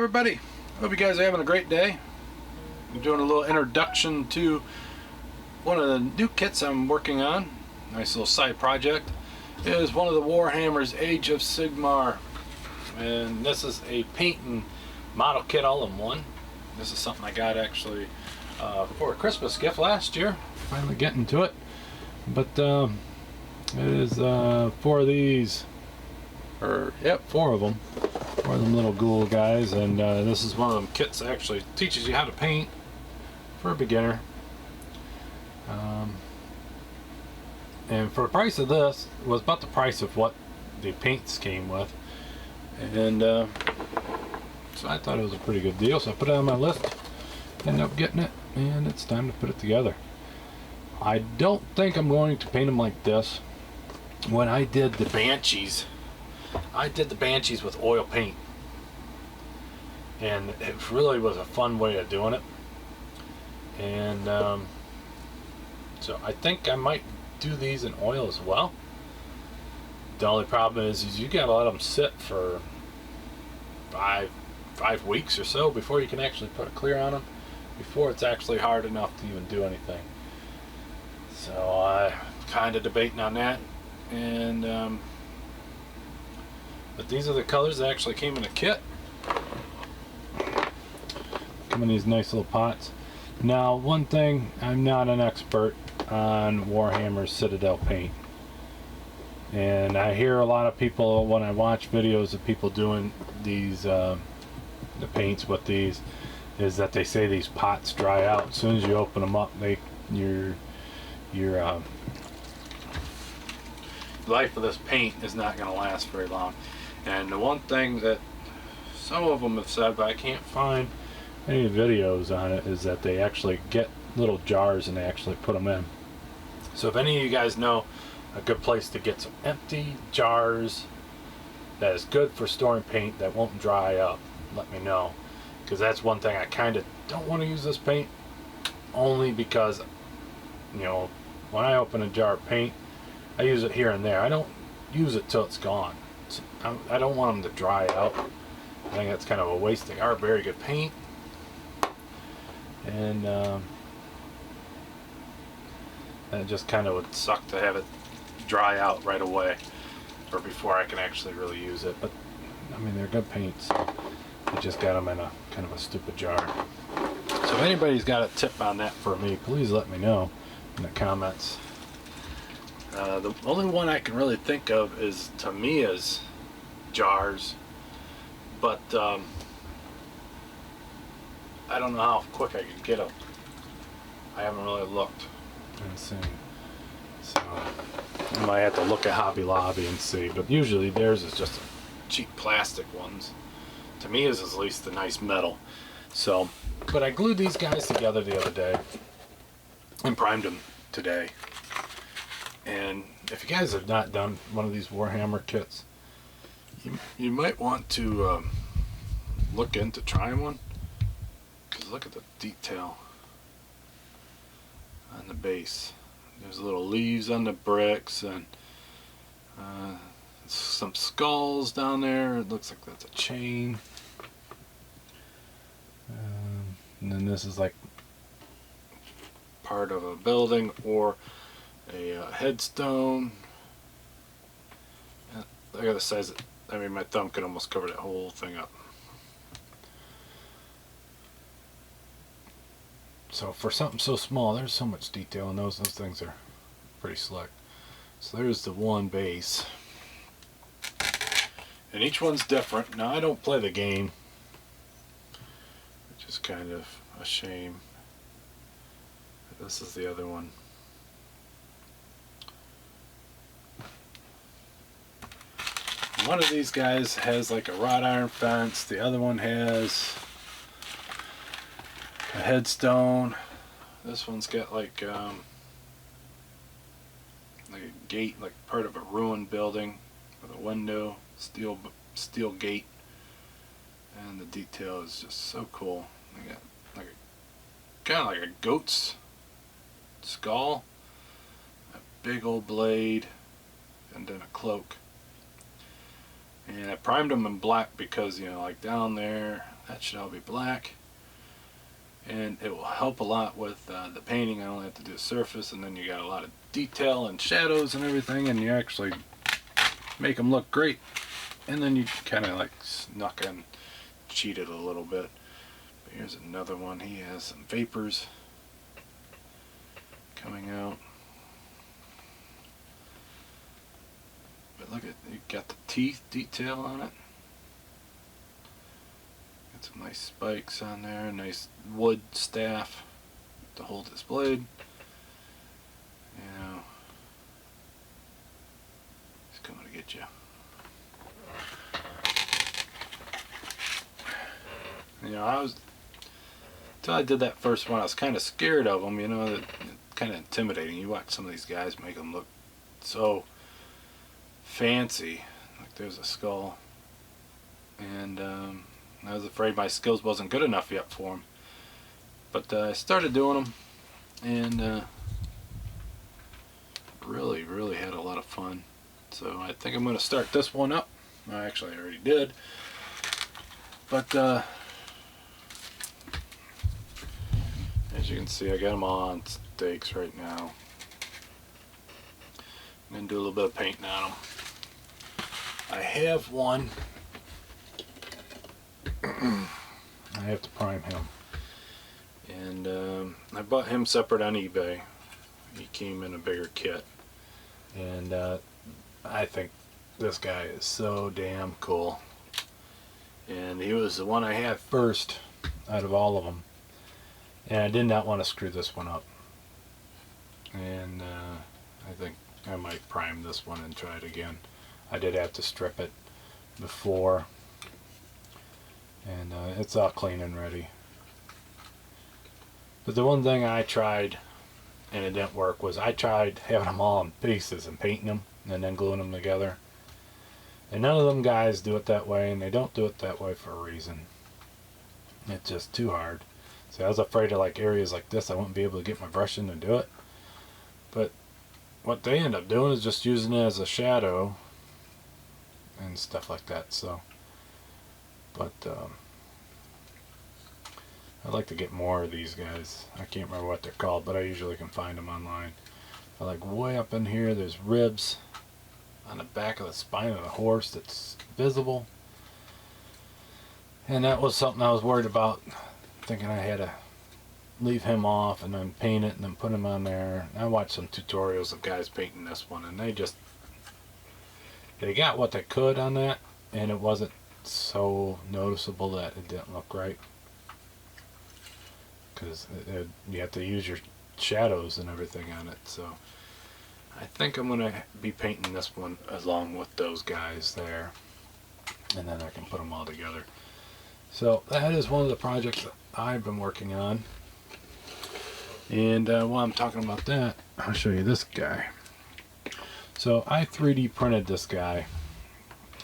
everybody. Hope you guys are having a great day. I'm doing a little introduction to one of the new kits I'm working on. Nice little side project. It is one of the Warhammer's Age of Sigmar. And this is a paint and model kit all in one. This is something I got actually for a Christmas gift last year. Finally getting to it. But it is 4 of these. Yep, 4 of them. 4 of them little ghoul guys, and this is one of them kits that actually teaches you how to paint for a beginner. And for the price of this, it was about the price of what the paints came with. And so I thought it was a pretty good deal, so I put it on my list, ended up getting it, and it's time to put it together. I don't think I'm going to paint them like this. When I did the Banshees, with oil paint, and it really was a fun way of doing it. And so I think I might do these in oil as well. The only problem is you gotta let them sit for five weeks or so before you can actually put a clear on them, before it's actually hard enough to even do anything. So I kind of debating on that. And but these are the colors that actually came in a kit. Come in these nice little pots. Now, one thing, I'm not an expert on Warhammer Citadel paint. And I hear a lot of people, when I watch videos of people doing these, the paints with these, is that they say these pots dry out. As soon as you open them up, your life of this paint is not going to last very long. And the one thing that some of them have said, but I can't find any videos on it, is that they actually get little jars and they actually put them in. So if any of you guys know a good place to get some empty jars that is good for storing paint that won't dry up, let me know. Because that's one thing I kind of don't want to use this paint, only because, you know, when I open a jar of paint, I use it here and there. I don't use it till it's gone. So I don't want them to dry out. I think that's kind of a waste. They are very good paint. And it just kind of would suck to have it dry out right away, or before I can actually really use it. But I mean, they're good paints. So I just got them in a kind of a stupid jar. So if anybody's got a tip on that for me, please let me know in the comments. The only one I can really think of is Tamiya's jars, but I don't know how quick I can get them. I haven't really looked and seen, so I might have to look at Hobby Lobby and see. But usually theirs is just cheap plastic ones. Tamiya's is at least the nice metal. So, but I glued these guys together the other day and primed them today. And if you guys have not done one of these Warhammer kits, you might want to look into trying one. Because look at the detail on the base. There's little leaves on the bricks, and some skulls down there. It looks like that's a chain. And then this is like part of a building or a headstone. I got the size. I mean, my thumb could almost cover that whole thing up. So for something so small, there's so much detail in those. Those things are pretty slick. So there's the one base, and each one's different. Now I don't play the game, which is kind of a shame. This is the other one. One of these guys has like a wrought iron fence. The other one has a headstone. This one's got like a gate, like part of a ruined building with a window, steel gate, and the detail is just so cool. They got like kind of like a goat's skull, a big old blade, and then a cloak. And I primed them in black because, you know, like down there, that should all be black. And it will help a lot with the painting. I only have to do the surface, and then you got a lot of detail and shadows and everything, and you actually make them look great. And then you kind of like snuck in, cheated a little bit. But here's another one. He has some vapors coming out. But look at, you got the teeth detail on it. Got some nice spikes on there, nice wood staff to hold his blade. You know, he's coming to get you. You know, till I did that first one, I was kind of scared of them, you know, kind of intimidating. You watch some of these guys make them look so fancy. Like there's a skull. And I was afraid my skills wasn't good enough yet for them. But I started doing them, and really had a lot of fun. So I think I'm going to start this one up. Actually, I already did. But as you can see, I got them on stakes right now. I'm going to do a little bit of painting on them. I have one. I have to prime him. And I bought him separate on eBay. He came in a bigger kit. And I think this guy is so damn cool. And he was the one I had first out of all of them. And I did not want to screw this one up. And I think I might prime this one and try it again. I did have to strip it before. And it's all clean and ready. But the one thing I tried and it didn't work was I tried having them all in pieces and painting them and then gluing them together. And none of them guys do it that way, and they don't do it that way for a reason. It's just too hard. So I was afraid of like areas like this I wouldn't be able to get my brush in to do it. But what they end up doing is just using it as a shadow and stuff like that. So, but I'd like to get more of these guys. I can't remember what they're called, but I usually can find them online. But like way up in here, there's ribs on the back of the spine of the horse that's visible. And that was something I was worried about, thinking I had to leave him off and then paint it and then put him on there. I watched some tutorials of guys painting this one, and they got what they could on that, and it wasn't so noticeable that it didn't look right. Because you have to use your shadows and everything on it. So I think I'm going to be painting this one along with those guys there, and then I can put them all together. So that is one of the projects that I've been working on. And while I'm talking about that, I'll show you this guy. So I 3D printed this guy,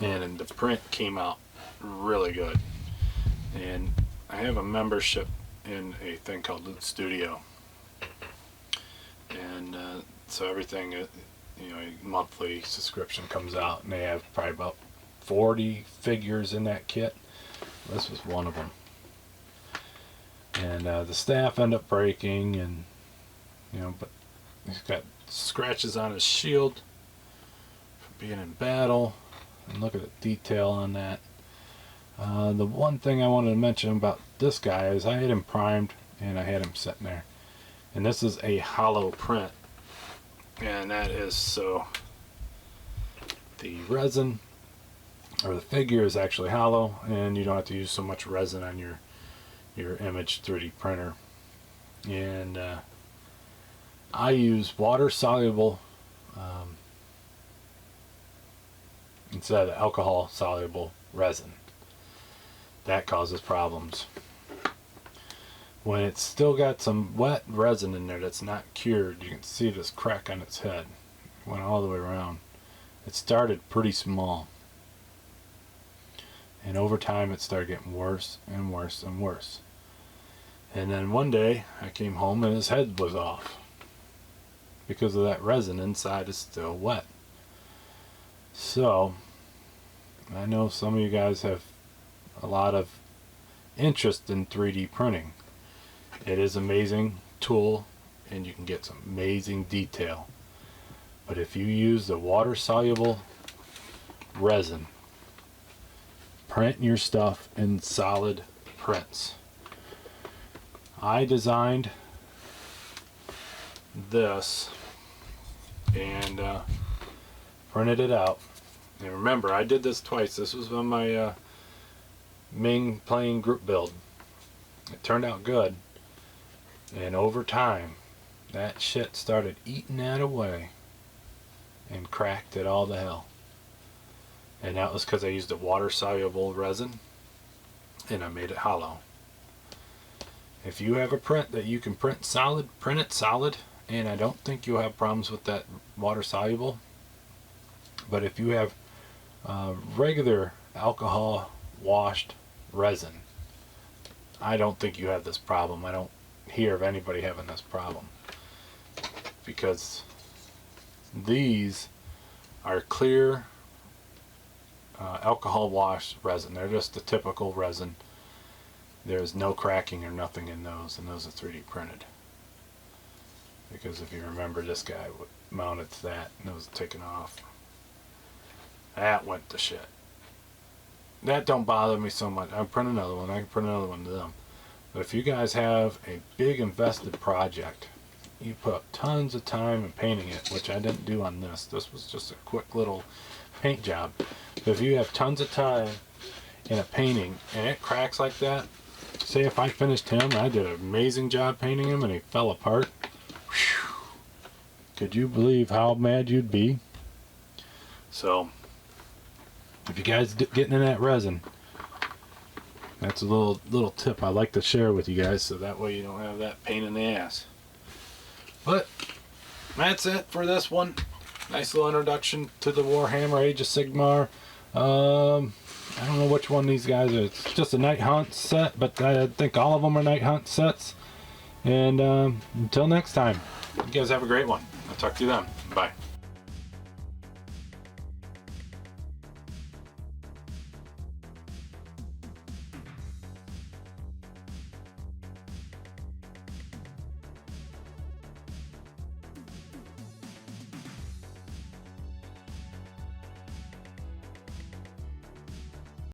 and the print came out really good. And I have a membership in a thing called Loot Studio, and so everything, you know, a monthly subscription comes out, and they have probably about 40 figures in that kit. This was one of them, and the staff end up breaking, and you know, but he's got scratches on his shield from being in battle, and look at the detail on that. The one thing I wanted to mention about this guy is I had him primed and I had him sitting there, and this is a hollow print, and that is so the resin or the figure is actually hollow, and you don't have to use so much resin on your image 3D printer. And I use water soluble instead of alcohol soluble resin. That causes problems. When it's still got some wet resin in there that's not cured, you can see this crack on its head. It went all the way around. It started pretty small, and over time it started getting worse and worse and worse. And then one day I came home and his head was off because of that resin inside is still wet. So I know some of you guys have a lot of interest in 3D printing. It is an amazing tool and you can get some amazing detail. But if you use the water soluble resin, print your stuff in solid prints. I designed this and printed it out. And remember, I did this twice. This was on my Ming playing group build. It turned out good. And over time, that shit started eating that away and cracked it all to hell. And that was because I used a water soluble resin and I made it hollow. If you have a print that you can print solid, print it solid, and I don't think you'll have problems with that water soluble. But if you have regular alcohol washed resin, I don't think you have this problem. I don't hear of anybody having this problem, because these are clear alcohol washed resin. They're just the typical resin. There's no cracking or nothing in those, and those are 3D printed. Because if you remember, this guy mounted to that and it was taken off. That went to shit. That don't bother me so much. I'll print another one. I can print another one to them. But if you guys have a big invested project, you put tons of time in painting it, which I didn't do on this. This was just a quick little paint job. But if you have tons of time in a painting and it cracks like that, say if I finished him, I did an amazing job painting him and he fell apart. Whew. Could you believe how mad you'd be? So, if you guys getting in that resin, that's a little tip I like to share with you guys, so that way you don't have that pain in the ass. But that's it for this one. Nice little introduction to the Warhammer Age of Sigmar. I don't know which one these guys are. It's just a Nighthaunt set, but I think all of them are Nighthaunt sets. And until next time, you guys have a great one. I'll talk to you then. Bye.